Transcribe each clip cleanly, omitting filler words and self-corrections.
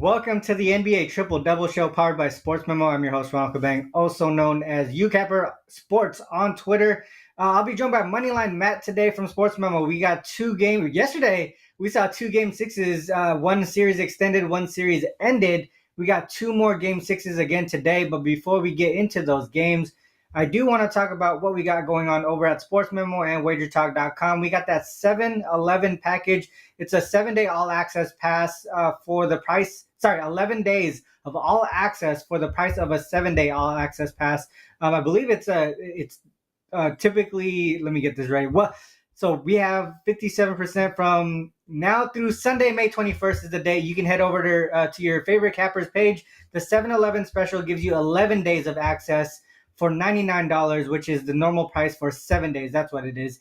Welcome to the NBA Triple Double Show powered by SportsMemo. I'm your host, Ronald Cabang, also known as UCapper Sports on Twitter. I'll be joined by Moneyline Matt today from SportsMemo. We got two games. Yesterday, we saw two game sixes. One series extended, one series ended. We got two more game sixes again today. But before we get into those games, I do want to talk about what we got going on over at SportsMemo and WagerTalk.com. We got that 7-11 package. It's a 7-day all-access pass for the price. 11 days of all access for the price of a 7-day all-access pass. I believe it's typically. Let me get this right. So we have 57% from now through Sunday, May 21st is the day. You can head over to your favorite cappers page. The 7-11 special gives you 11 days of access for $99, which is the normal price for 7 days. That's what it is.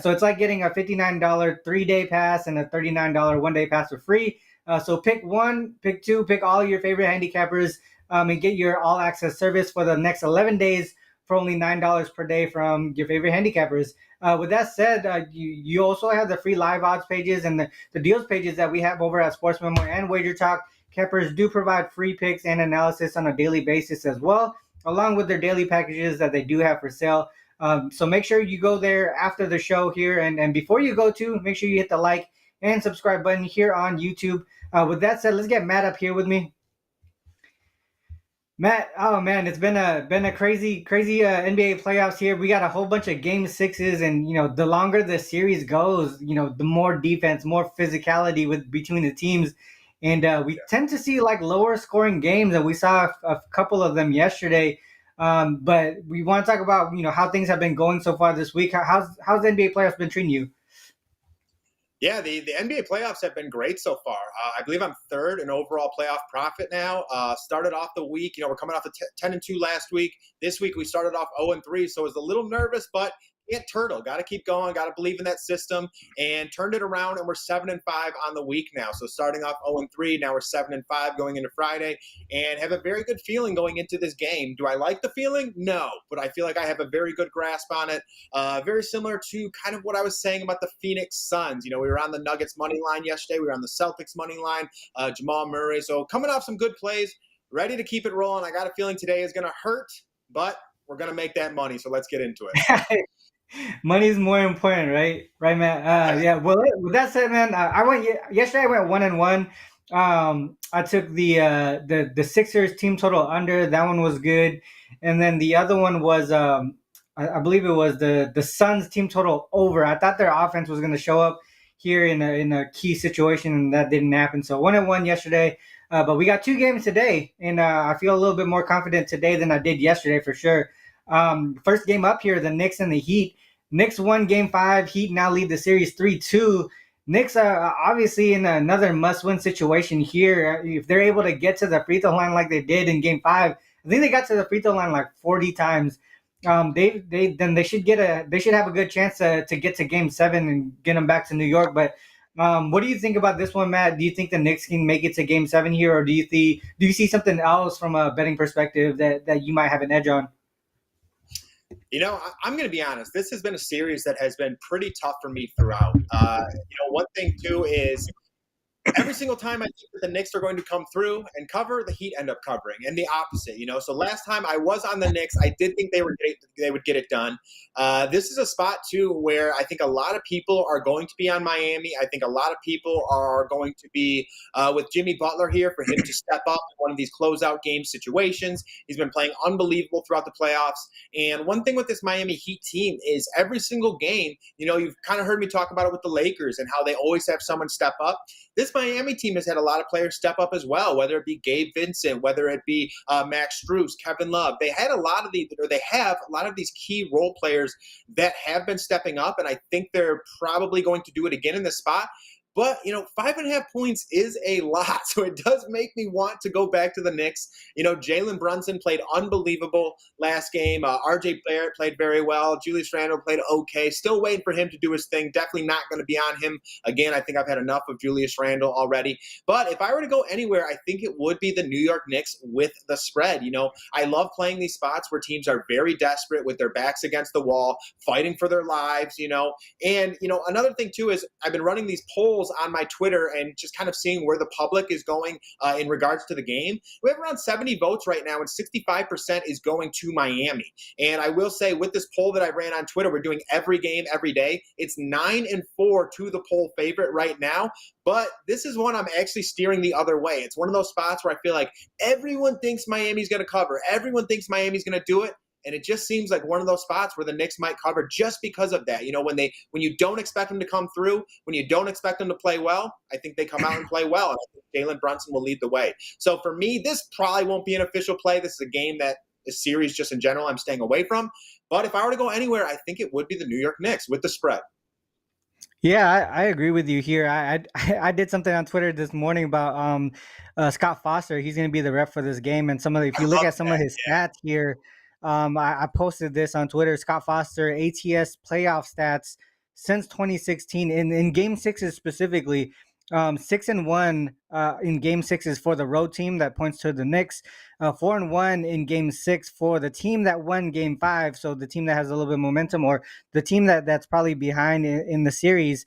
So it's like getting a $59 3-day pass and a $39 1-day pass for free. So pick one, pick two, pick all your favorite handicappers and get your all-access service for the next 11 days for only $9 per day from your favorite handicappers. With that said, you also have the free live odds pages and the deals pages that we have over at SportsMemo and Wager Talk. Cappers do provide free picks and analysis on a daily basis as well, along with their daily packages that they do have for sale. So make sure you go there after the show here. And before you go to, make sure you hit the like and subscribe button here on YouTube. With that said, let's get Matt up here with me. Matt, oh man, it's been a crazy NBA playoffs here. We got a whole bunch of game sixes, and the longer the series goes, the more defense, more physicality between the teams. And we tend to see like lower scoring games, and we saw a couple of them yesterday. But we want to talk about how things have been going so far this week. How's the NBA playoffs been treating you? Yeah, the NBA playoffs have been great so far. I believe I'm third in overall playoff profit now. Started off the week, we're coming off the 10-2 last week. This week we started off 0-3, so I was a little nervous, but can't turtle. Got to keep going. Got to believe in that system, and turned it around. And we're 7-5 on the week now. So starting off 0-3, now we're 7-5 going into Friday, and have a very good feeling going into this game. Do I like the feeling? No, but I feel like I have a very good grasp on it. Very similar to kind of what I was saying about the Phoenix Suns. We were on the Nuggets money line yesterday. We were on the Celtics money line. Jamal Murray. So coming off some good plays, ready to keep it rolling. I got a feeling today is going to hurt, but we're going to make that money. So let's get into it. Money's more important, right? Right, Matt? Yeah. Well, with that said, man, I went yesterday. I went 1-1. I took the Sixers team total under. That one was good, and then the other one was I believe it was the Suns team total over. I thought their offense was going to show up here in a key situation, and that didn't happen. So 1-1 yesterday. But we got two games today, and I feel a little bit more confident today than I did yesterday for sure. First game up here, the Knicks and the Heat. Knicks won Game 5. Heat now lead the series 3-2. Knicks are obviously in another must-win situation here. If they're able to get to the free throw line like they did in Game 5, I think they got to the free throw line like 40 times. They should have a good chance to get to Game 7 and get them back to New York. But what do you think about this one, Matt? Do you think the Knicks can make it to Game 7 here, or do you see something else from a betting perspective that you might have an edge on? I'm going to be honest. This has been a series that has been pretty tough for me throughout. One thing, too, is every single time I think that the Knicks are going to come through and cover, the Heat end up covering, and the opposite. So last time I was on the Knicks, I did think they would get it done. This is a spot too where I think a lot of people are going to be on Miami. I think a lot of people are going to be with Jimmy Butler here for him to step up in one of these closeout game situations. He's been playing unbelievable throughout the playoffs. And one thing with this Miami Heat team is every single game, you've kind of heard me talk about it with the Lakers and how they always have someone step up. This Miami team has had a lot of players step up as well, whether it be Gabe Vincent, whether it be Max Strus, Kevin Love. They have a lot of these key role players that have been stepping up, and I think they're probably going to do it again in this spot. But, 5.5 points is a lot, so it does make me want to go back to the Knicks. Jalen Brunson played unbelievable last game. RJ Barrett played very well. Julius Randle played okay. Still waiting for him to do his thing. Definitely not going to be on him again. I think I've had enough of Julius Randle already. But if I were to go anywhere, I think it would be the New York Knicks with the spread. I love playing these spots where teams are very desperate with their backs against the wall, fighting for their lives, And, another thing, too, is I've been running these polls polls on my Twitter and just kind of seeing where the public is going in regards to the game, we have around 70 votes right now, and 65% is going to Miami. And I will say, with this poll that I ran on Twitter, we're doing every game every day. It's 9-4 to the poll favorite right now. But this is one I'm actually steering the other way. It's one of those spots where I feel like everyone thinks Miami's going to cover. Everyone thinks Miami's going to do it. And it just seems like one of those spots where the Knicks might cover just because of that. You know, when you don't expect them to come through, when you don't expect them to play well, I think they come out and play well. And I think Jalen Brunson will lead the way. So for me, this probably won't be an official play. This is a game that a series just in general I'm staying away from. But if I were to go anywhere, I think it would be the New York Knicks with the spread. Yeah, I agree with you here. I did something on Twitter this morning about Scott Foster. He's going to be the ref for this game, and if you look at some of his stats here, I posted this on Twitter. Scott Foster ATS playoff stats since 2016 in Game Sixes specifically. 6-1 in Game Sixes for the road team. That points to the Knicks. 4-1 in Game 6 for the team that won Game 5. So the team that has a little bit of momentum, or the team that's probably behind in the series.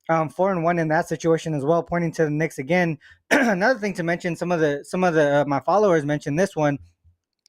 4-1 in that situation as well, pointing to the Knicks again. Another thing to mention, some of the my followers mentioned this one.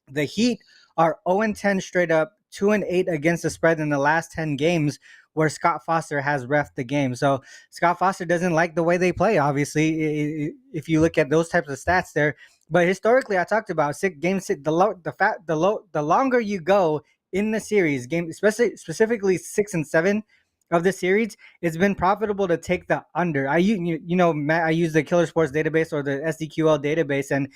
The Heat are 0-10 straight up, 2-8 against the spread in the last 10 games where Scott Foster has reffed the game. So Scott Foster doesn't like the way they play, obviously, if you look at those types of stats there. But historically, I talked about Game 6, the longer you go in the series, specifically 6 and 7 of the series, it's been profitable to take the under. Matt, I use the Killer Sports database or the SDQL database, and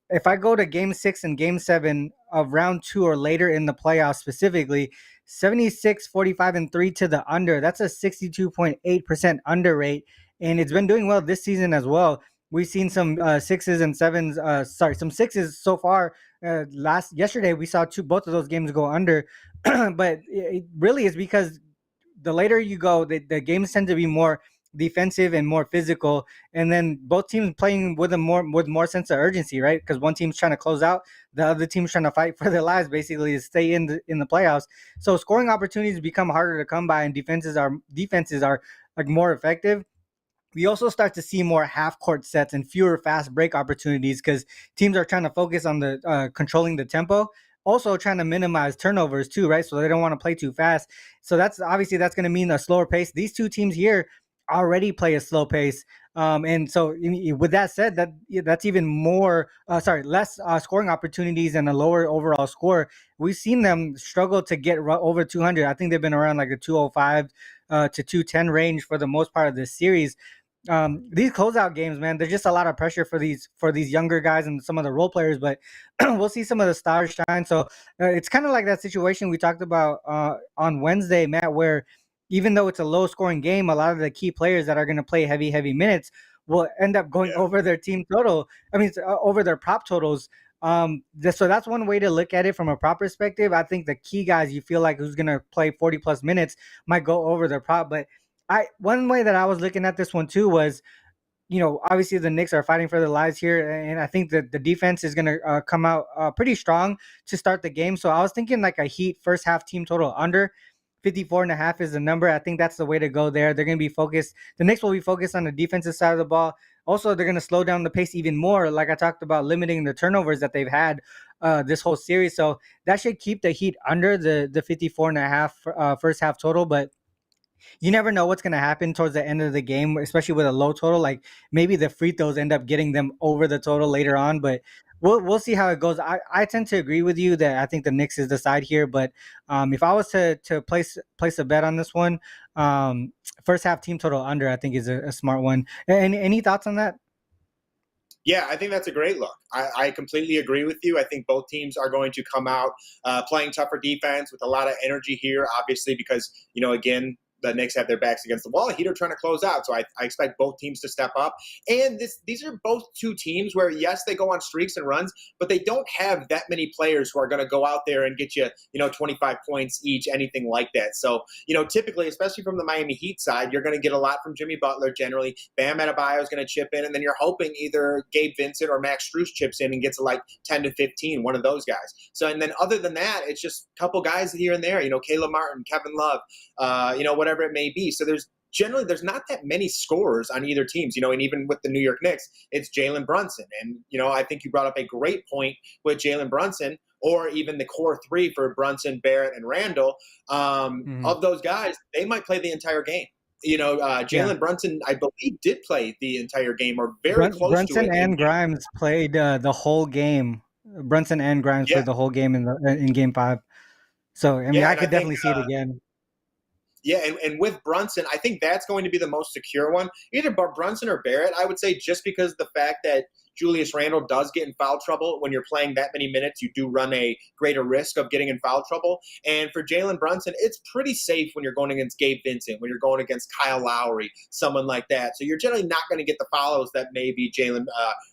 if I go to Game 6 and Game 7 of round 2 or later in the playoffs specifically, 76, 45, and 3 to the under. That's a 62.8% under rate, and it's been doing well this season as well. We've seen some 6s and 7s. Some 6s so far. Yesterday we saw both of those games go under, but it really is because the later you go, the games tend to be more defensive and more physical, and then both teams playing with more sense of urgency, right? Because one team's trying to close out, the other team's trying to fight for their lives, basically, to stay in the playoffs. So scoring opportunities become harder to come by, and defenses are like more effective. We also start to see more half court sets and fewer fast break opportunities because teams are trying to focus on the controlling the tempo, also trying to minimize turnovers too, right? So they don't want to play too fast. So that's going to mean a slower pace. These two teams here already play a slow pace. And so with that said, that's even more, less scoring opportunities and a lower overall score. We've seen them struggle to get over 200. I think they've been around like the 205 to 210 range for the most part of this series. These closeout games, man, there's just a lot of pressure for these younger guys and some of the role players, but we'll see some of the stars shine. So it's kind of like that situation we talked about on Wednesday, Matt, where even though it's a low scoring game, a lot of the key players that are going to play heavy minutes will end up going over their team total. Over their prop totals. So that's one way to look at it from a prop perspective. I think the key guys you feel like who's going to play 40 plus minutes might go over their prop, but one way that I was looking at this one too was, obviously the Knicks are fighting for their lives here, and I think that the defense is going to come out pretty strong to start the game. So I was thinking like a Heat first half team total under 54.5 is the number. I think that's the way to go there. They're going to be focused. The Knicks will be focused on the defensive side of the ball. Also, they're going to slow down the pace even more, like I talked about, limiting the turnovers that they've had this whole series. So that should keep the Heat under the 54.5 first half total, but you never know what's going to happen towards the end of the game, especially with a low total. Like maybe the free throws end up getting them over the total later on, but we'll see how it goes. I tend to agree with you that I think the Knicks is the side here, but if I was to place a bet on this one, first half team total under, I think is a smart one. Any thoughts on that? Yeah, I think that's a great look. I completely agree with you. I think both teams are going to come out playing tougher defense with a lot of energy here, obviously, because, again, the Knicks have their backs against the wall. Heat are trying to close out. So I expect both teams to step up. And these are both two teams where, yes, they go on streaks and runs, but they don't have that many players who are going to go out there and get you, 25 points each, anything like that. So, typically, especially from the Miami Heat side, you're going to get a lot from Jimmy Butler generally. Bam Adebayo is going to chip in, and then you're hoping either Gabe Vincent or Max Strus chips in and gets like 10 to 15, one of those guys. So, and then other than that, it's just a couple guys here and there, Caleb Martin, Kevin Love, whatever it may be. So there's generally there's not that many scorers on either teams, and even with the New York Knicks, it's Jalen Brunson. And, I think you brought up a great point with Jalen Brunson, or even the core three for Brunson, Barrett, and Randall. Of those guys, they might play the entire game. Jalen Brunson, I believe, did play the entire game or very close Brunson to it. and Grimes played the whole game. Brunson and Grimes played the whole game in Game 5. So, I mean, I could definitely see it again. Yeah, and with Brunson, I think that's going to be the most secure one. Either Brunson or Barrett, I would say, just because of the fact that Julius Randle does get in foul trouble. When you're playing that many minutes, you do run a greater risk of getting in foul trouble. And for Jalen Brunson, it's pretty safe when you're going against Gabe Vincent, when you're going against Kyle Lowry, someone like that. So you're generally not going to get the fouls that maybe Jalen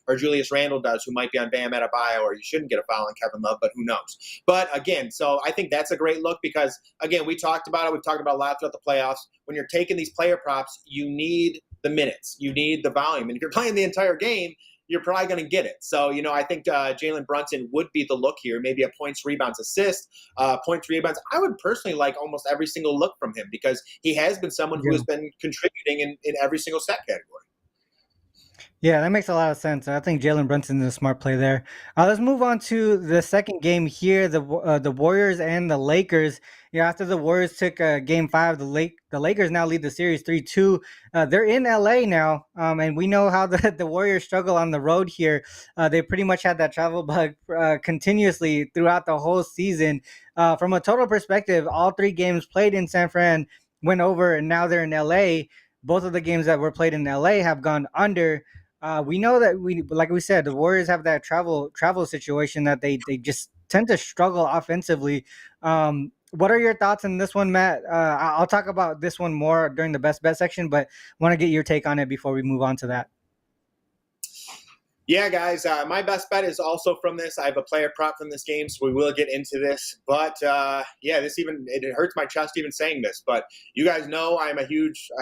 or Julius Randle does, who might be on Bam Adebayo, or you shouldn't get a foul on Kevin Love, but who knows. But again, so I think that's a great look because, again, we talked about it. We've talked about a lot throughout the playoffs. When you're taking these player props, you need the minutes. You need the volume. And if you're playing the entire game, you're probably going to get it. So, I think Jalen Brunson would be the look here. Maybe a points, rebounds, assist, points, rebounds. I would personally like almost every single look from him because he has been someone who has been contributing in every single stat category. Yeah, that makes a lot of sense. I think Jalen Brunson is a smart play there. Let's move on to the second game here. The Warriors and the Lakers. After the Warriors took Game 5, the Lakers now lead the series 3-2. They're in LA now, and we know how the Warriors struggle on the road here. They pretty much had that travel bug continuously throughout the whole season. From a total perspective, all 3 games played in San Fran went over, and now they're in LA. Both of the games that were played in LA have gone under. We know that like we said, the Warriors have that travel situation that they just tend to struggle offensively. What are your thoughts on this one, Matt? I'll talk about this one more during the best bet section, but want to get your take on it before we move on to that. Yeah, guys, my best bet is also from this. I have a player prop from this game, so we will get into this. But it hurts my chest even saying this. But you guys know I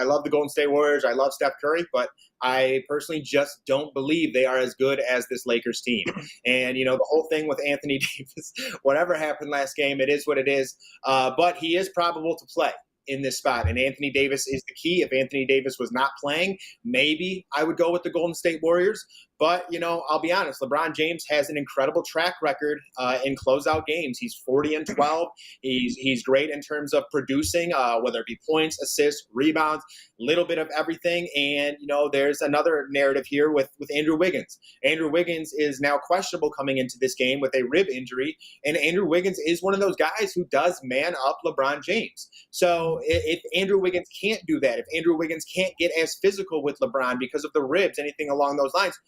love the Golden State Warriors. I love Steph Curry, but I personally just don't believe they are as good as this Lakers team. And, the whole thing with Anthony Davis, whatever happened last game, it is what it is. But he is probable to play in this spot. And Anthony Davis is the key. If Anthony Davis was not playing, maybe I would go with the Golden State Warriors. But, I'll be honest, LeBron James has an incredible track record in closeout games. He's 40-12. He's great in terms of producing, whether it be points, assists, rebounds, little bit of everything. And, there's another narrative here with Andrew Wiggins. Andrew Wiggins is now questionable coming into this game with a rib injury. And Andrew Wiggins is one of those guys who does man up LeBron James. So if Andrew Wiggins can't do that, if Andrew Wiggins can't get as physical with LeBron because of the ribs, anything along those lines,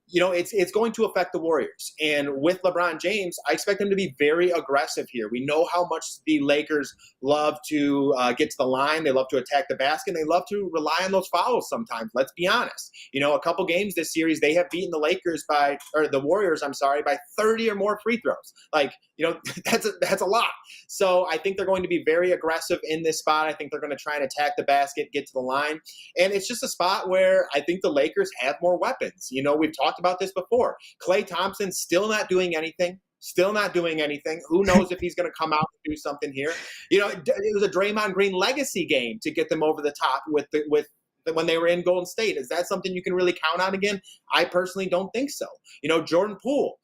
it's going to affect the Warriors. And with LeBron James, I expect them to be very aggressive here. We know how much the Lakers love to get to the line. They love to attack the basket. And they love to rely on those fouls sometimes. Let's be honest. A couple games this series, they have beaten the Warriors by 30 or more free throws. That's a lot. So I think they're going to be very aggressive in this spot. I think they're going to try and attack the basket, get to the line. And it's just a spot where I think the Lakers have more weapons. We've talked about this before. Klay Thompson still not doing anything. Who knows if he's going to come out and do something here? It was a Draymond Green legacy game to get them over the top when they were in Golden State. Is that something you can really count on again? I personally don't think so. Jordan Poole,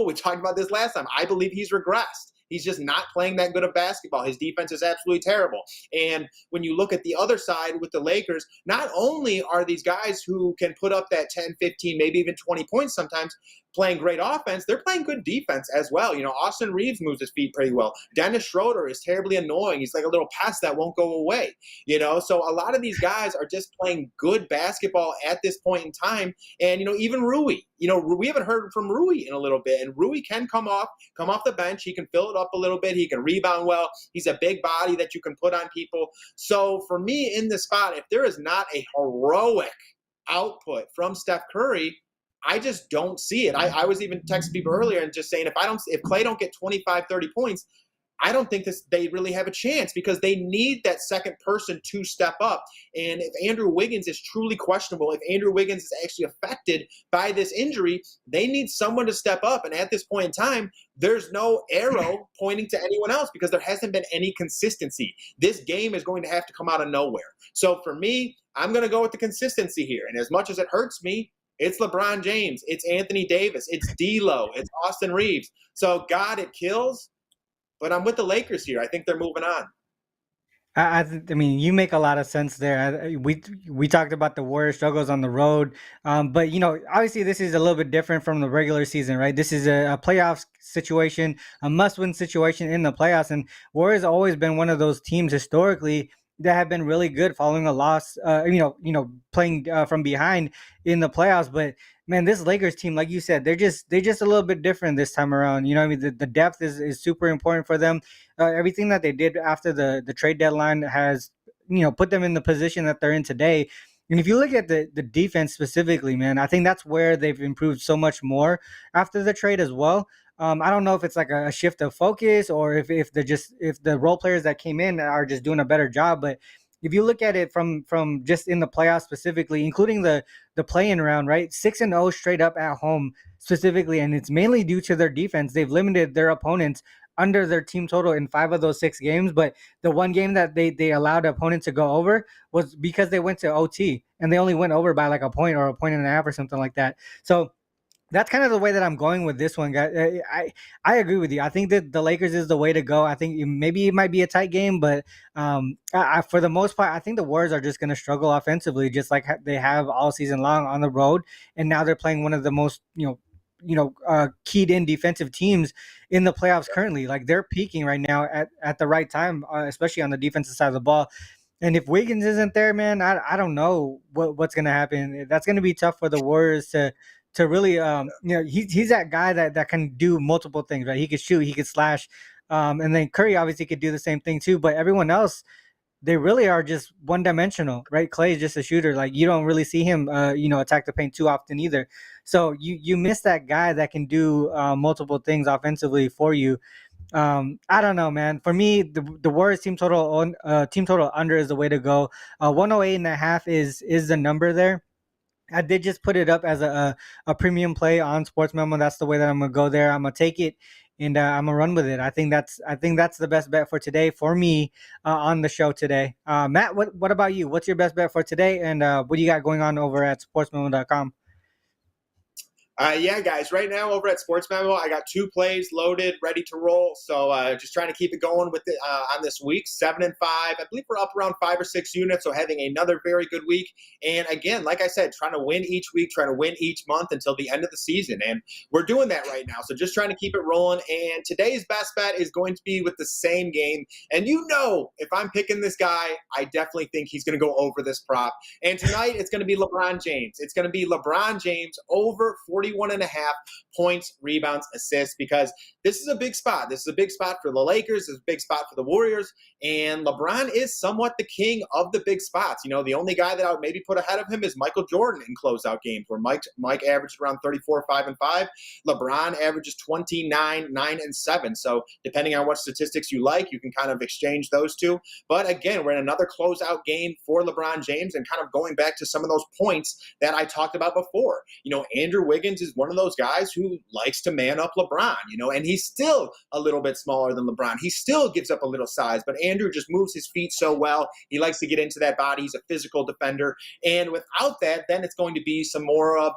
we talked about this last time. I believe he's regressed. He's just not playing that good of basketball. His defense is absolutely terrible. And when you look at the other side with the Lakers, not only are these guys who can put up that 10, 15, maybe even 20 points sometimes playing great offense, they're playing good defense as well. Austin Reeves moves his feet pretty well. Dennis Schroeder is terribly annoying. He's like a little pest that won't go away. So a lot of these guys are just playing good basketball at this point in time. And, even Rui, we haven't heard from Rui in a little bit. And Rui can come off the bench. He can fill it up a little bit. He can rebound well. He's a big body that you can put on people. So for me in this spot, if there is not a heroic output from Steph Curry, I just don't see it. I was even texting people earlier and just saying if Klay don't get 25, 30 points, I don't think they really have a chance because they need that second person to step up. And if Andrew Wiggins is truly questionable, if Andrew Wiggins is actually affected by this injury, they need someone to step up. And at this point in time, there's no arrow pointing to anyone else because there hasn't been any consistency. This game is going to have to come out of nowhere. So for me, I'm going to go with the consistency here. And as much as it hurts me, it's LeBron James, it's Anthony Davis, it's D'Lo, it's Austin Reeves. So God, it kills. But I'm with the Lakers here. I think they're moving on. I mean, you make a lot of sense there. We talked about the Warriors' struggles on the road, but obviously this is a little bit different from the regular season, right? This is a playoff situation, a must-win situation in the playoffs, and Warriors have always been one of those teams historically that have been really good following a loss. Playing from behind in the playoffs, but man, this Lakers team, like you said, they're just a little bit different this time around. I mean, the depth is super important for them. Everything that they did after the trade deadline has put them in the position that they're in today. And if you look at the defense specifically, man, I think that's where they've improved so much more after the trade as well. I don't know if it's like a shift of focus or if the role players that came in are just doing a better job. But if you look at it from just in the playoffs specifically, including the play-in round, right? 6-0 straight up at home specifically, and it's mainly due to their defense. They've limited their opponents under their team total in 5 of those 6 games, but the one game that they allowed opponents to go over was because they went to OT and they only went over by like a point or a point and a half or something like that. So that's kind of the way that I'm going with this one, guys. I agree with you. I think that the Lakers is the way to go. I think maybe it might be a tight game, but for the most part, I think the Warriors are just going to struggle offensively, just like they have all season long on the road. And now they're playing one of the most keyed in defensive teams in the playoffs currently. Like they're peaking right now at the right time, especially on the defensive side of the ball. And if Wiggins isn't there, man, I don't know what's going to happen. That's going to be tough for the Warriors to really he's that guy that can do multiple things, right? He could shoot, he could slash, and then Curry obviously could do the same thing too. But everyone else, they really are just one dimensional, right? Clay is just a shooter. Like you don't really see him attack the paint too often either. So you miss that guy that can do multiple things offensively for you. I don't know, man. For me, the Warriors team total under is the way to go. 108.5 is the number there. I did just put it up as a premium play on SportsMemo. That's the way that I'm gonna go there. I'm gonna take it and I'm gonna run with it. I think that's the best bet for today for me on the show today. Matt, what about you? What's your best bet for today? And what do you got going on over at sportsmemo.com? Yeah, guys. Right now over at Sports Memo, I got 2 plays loaded, ready to roll. So just trying to keep it going with it on this week. 7 and 5. I believe we're up around 5 or 6 units, so having another very good week. And again, like I said, trying to win each week, trying to win each month until the end of the season. And we're doing that right now. So just trying to keep it rolling. And today's best bet is going to be with the same game. And if I'm picking this guy, I definitely think he's going to go over this prop. And tonight it's going to be LeBron James. It's going to be LeBron James over 41.5 points, rebounds, assists, because this is a big spot. This is a big spot for the Lakers. This is a big spot for the Warriors. And LeBron is somewhat the king of the big spots. The only guy that I would maybe put ahead of him is Michael Jordan in closeout games, where Mike averaged around 34, 5 and 5. LeBron averages 29, 9 and 7. So depending on what statistics you like, you can kind of exchange those two. But again, we're in another closeout game for LeBron James, and kind of going back to some of those points that I talked about before. Andrew Wiggins is one of those guys who likes to man up LeBron, and he's still a little bit smaller than LeBron. He still gives up a little size, but Andrew just moves his feet so well. He likes to get into that body. He's a physical defender. And without that, then it's going to be some more of,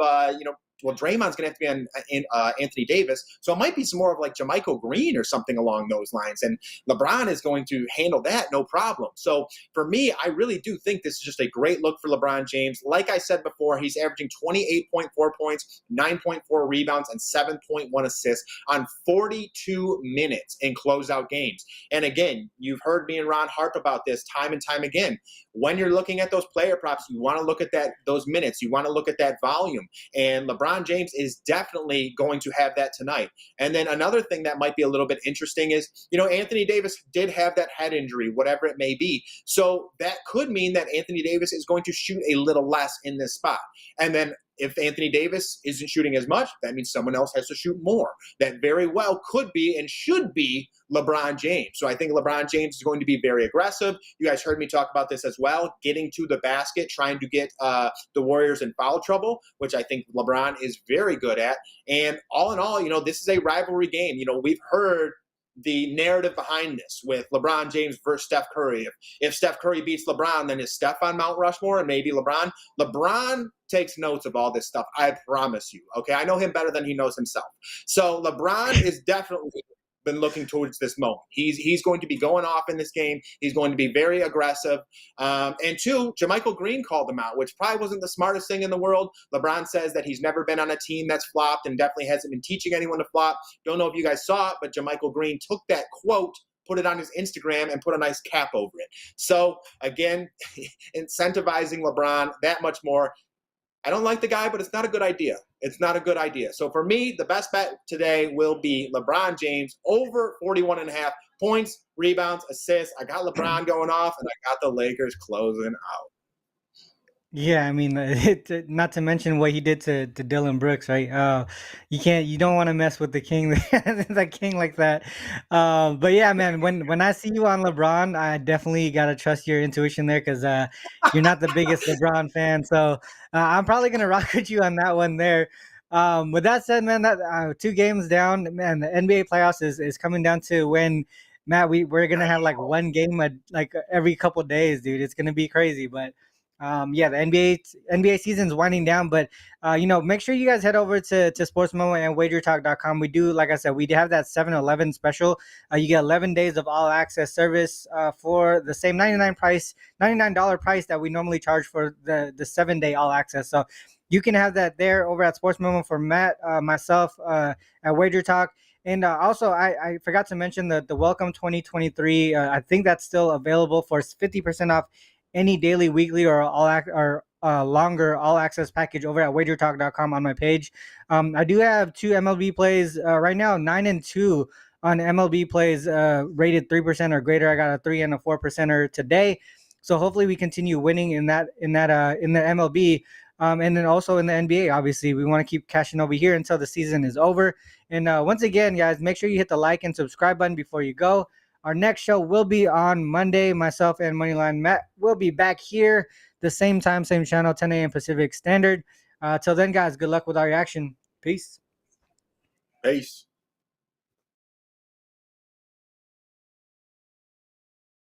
Draymond's going to have to be on Anthony Davis. So it might be some more of like Jermichael Green or something along those lines. And LeBron is going to handle that no problem. So for me, I really do think this is just a great look for LeBron James. Like I said before, he's averaging 28.4 points, 9.4 rebounds, and 7.1 assists on 42 minutes in closeout games. And again, you've heard me and Ron harp about this time and time again. When you're looking at those player props, you want to look at those minutes. You want to look at that volume. And LeBron James is definitely going to have that tonight. And then another thing that might be a little bit interesting is, Anthony Davis did have that head injury, whatever it may be. So that could mean that Anthony Davis is going to shoot a little less in this spot. And then if Anthony Davis isn't shooting as much, that means someone else has to shoot more. That very well could be and should be LeBron James. So I think LeBron James is going to be very aggressive. You guys heard me talk about this as well, getting to the basket, trying to get the Warriors in foul trouble, which I think LeBron is very good at. And all in all, this is a rivalry game. We've heard the narrative behind this with LeBron James versus Steph Curry. If Steph Curry beats LeBron, then is Steph on Mount Rushmore and maybe LeBron? LeBron takes notes of all this stuff. I promise you. Okay. I know him better than he knows himself. So LeBron is definitely been looking towards this moment. He's going to be going off in this game. He's going to be very aggressive. And two, JaMychal Green called him out, which probably wasn't the smartest thing in the world. LeBron says that he's never been on a team that's flopped and definitely hasn't been teaching anyone to flop. Don't know if you guys saw it, but JaMychal Green took that quote, put it on his Instagram, and put a nice cap over it. So again, incentivizing LeBron that much more. I don't like the guy, but it's not a good idea. It's not a good idea. So for me, the best bet today will be LeBron James over 41.5 points, rebounds, assists. I got LeBron going off, and I got the Lakers closing out. Yeah, I mean, not to mention what he did to Dylan Brooks, right? You don't want to mess with the king, the king like that. But yeah, man, when I see you on LeBron, I definitely gotta trust your intuition there because you're not the biggest LeBron fan, so I'm probably gonna rock with you on that one there. With that said, man, that 2 games down, man, the NBA playoffs is coming down to when. Matt, we're gonna have like one game like every couple days, dude. It's gonna be crazy, but yeah, the NBA season's winding down, but make sure you guys head over to SportsMemo and WagerTalk.com. We do, like I said, we have that 7-Eleven special. You get 11 days of all access service for the same $99 price that we normally charge for the 7-day all access. So you can have that there over at SportsMemo for Matt, myself at WagerTalk. And also, I forgot to mention the Welcome 2023. I think that's still available for 50% off any daily, weekly, or longer all access package over at wagertalk.com on my page. I do have 2 MLB plays right now, 9 and 2 on MLB plays rated 3% or greater. I got a 3 and a 4%er today. So hopefully we continue winning in the MLB. And then also in the NBA, obviously, we want to keep cashing over here until the season is over. And once again, guys, make sure you hit the like and subscribe button before you go. Our next show will be on Monday. Myself and Moneyline Matt will be back here the same time, same channel, 10 a.m. Pacific Standard. Till then, guys, good luck with our reaction. Peace. Peace.